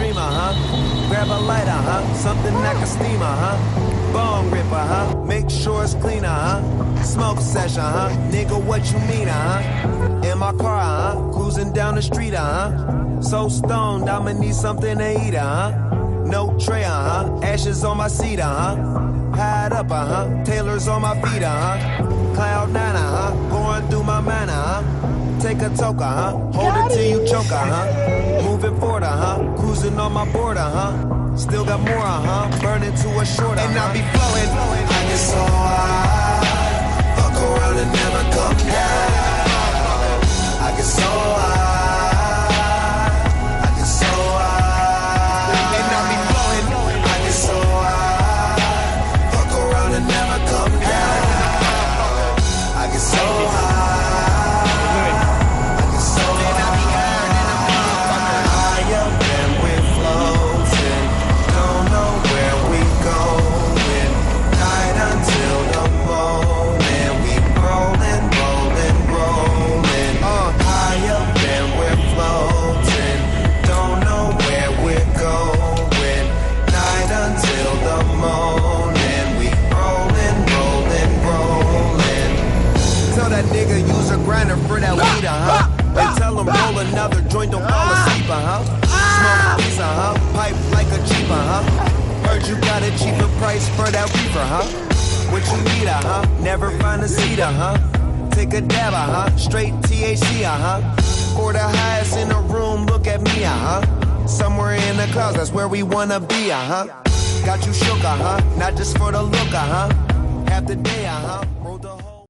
streamer, grab a lighter, something that can steamer, bong ripper, make sure it's cleaner, smoke session, nigga, what you mean, in my car, cruising down the street, so stoned, I'ma need something to eat, no tray, ashes on my seat, hide up, Taylor's on my feet, cloud nine, going through my mind, take a toker, hold it till you choke, moving forward, cruising on my border, still got more, burning to a shorter, and I be flowing, I get so high, fuck around and never come down, I get so high, I get so high, and I be flowing, I get so high, fuck around and never come down, I get so high. That nigga use a grinder for that weed, and tell him roll another joint, don't fall asleep, smoke pizza, pipe like a cheaper, heard you got a cheaper price for that reefer, what you need, never find a cedar, take a dab, straight THC, for the highest in the room, look at me, somewhere in the clouds, that's where we wanna be, got you shook, not just for the look, half the day, rolled the whole